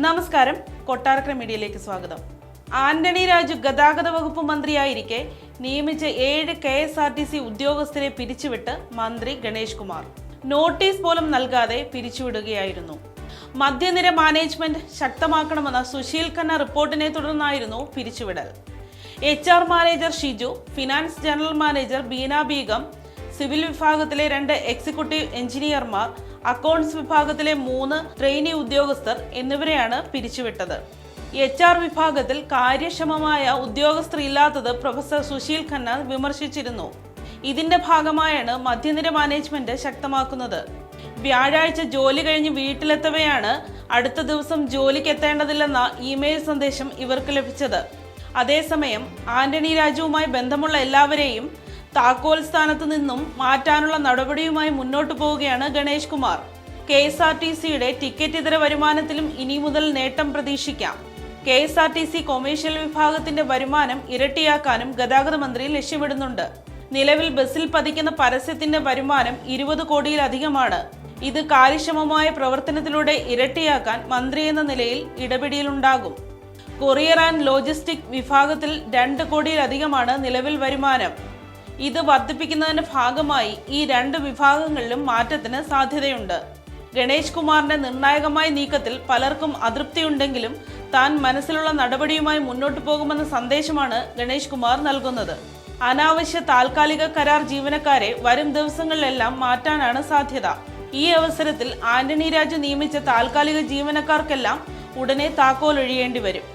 നമസ്കാരം, കൊട്ടാരക്കര മീഡിയയിലേക്ക് സ്വാഗതം. ആന്റണി രാജു ഗതാഗത വകുപ്പ് മന്ത്രിയായിരിക്കെ നിയമിച്ച 7 KSRTC ഉദ്യോഗസ്ഥരെ പിരിച്ചുവിട്ട് മന്ത്രി ഗണേഷ് കുമാർ നോട്ടീസ് പോലും നൽകാതെ പിരിച്ചുവിടുകയായിരുന്നു. മധ്യനിര മാനേജ്മെന്റ് ശക്തമാക്കണമെന്ന സുശീൽ ഖന്ന റിപ്പോർട്ടിനെ തുടർന്നായിരുന്നു പിരിച്ചുവിടൽ. HR manager Shiju, finance general manager Beena Begum, civil വിഭാഗത്തിലെ 2 എക്സിക്യൂട്ടീവ് എഞ്ചിനീയർമാർ, അക്കൗണ്ട്സ് വിഭാഗത്തിലെ 3 ട്രെയിനി ഉദ്യോഗസ്ഥർ എന്നിവരെയാണ് പിരിച്ചുവിട്ടത്. HR വിഭാഗത്തിൽ കാര്യക്ഷമമായ ഉദ്യോഗസ്ഥർ ഇല്ലാത്തത് പ്രൊഫസർ സുശീൽ ഖന്ന വിമർശിച്ചിരുന്നു. ഇതിന്റെ ഭാഗമായാണ് മധ്യനിര മാനേജ്മെന്റ് ശക്തമാക്കുന്നത്. വ്യാഴാഴ്ച ജോലി കഴിഞ്ഞ് വീട്ടിലെത്തവെയാണ് അടുത്ത ദിവസം ജോലിക്ക് എത്തേണ്ടതില്ലെന്ന ഇമെയിൽ സന്ദേശം ഇവർക്ക് ലഭിച്ചത്. അതേസമയം ആന്റണി രാജുവുമായി ബന്ധമുള്ള എല്ലാവരെയും താക്കോൽ സ്ഥാനത്ത് നിന്നും മാറ്റാനുള്ള നടപടിയുമായി മുന്നോട്ടു പോവുകയാണ് ഗണേഷ് കുമാർ. KSRTCയുടെ ടിക്കറ്റ് ഇതര വരുമാനത്തിലും ഇനി മുതൽ നേട്ടം പ്രതീക്ഷിക്കാം. KSRTC കൊമേഴ്ഷ്യൽ വിഭാഗത്തിന്റെ വരുമാനം ഇരട്ടിയാക്കാനും ഗതാഗത മന്ത്രി ലക്ഷ്യമിടുന്നുണ്ട്. നിലവിൽ ബസ്സിൽ പതിക്കുന്ന പരസ്യത്തിന്റെ വരുമാനം 20 കോടിയിലധികമാണ്. ഇത് കാര്യക്ഷമമായ പ്രവർത്തനത്തിലൂടെ ഇരട്ടിയാക്കാൻ മന്ത്രി എന്ന നിലയിൽ ഇടപെടലുണ്ടാകും. കൊറിയർ ആൻഡ് ലോജിസ്റ്റിക് വിഭാഗത്തിൽ 2 കോടിയിലധികമാണ് നിലവിൽ വരുമാനം. ഇത് വർദ്ധിപ്പിക്കുന്നതിന്റെ ഭാഗമായി ഈ 2 വിഭാഗങ്ങളിലും മാറ്റത്തിന് സാധ്യതയുണ്ട്. ഗണേഷ് കുമാറിന്റെ നിർണായകമായ നീക്കത്തിൽ പലർക്കും അതൃപ്തിയുണ്ടെങ്കിലും താൻ മനസ്സിലുള്ള നടപടിയുമായി മുന്നോട്ടു പോകുമെന്ന സന്ദേശമാണ് ഗണേഷ് കുമാർ നൽകുന്നത്. അനാവശ്യ താൽക്കാലിക കരാർ ജീവനക്കാരെ വരും ദിവസങ്ങളിലെല്ലാം മാറ്റാനാണ് സാധ്യത. ഈ അവസരത്തിൽ ആന്റണി രാജു നിയമിച്ച താൽക്കാലിക ജീവനക്കാർക്കെല്ലാം ഉടനെ താക്കോൽ ഒഴിയേണ്ടി വരും.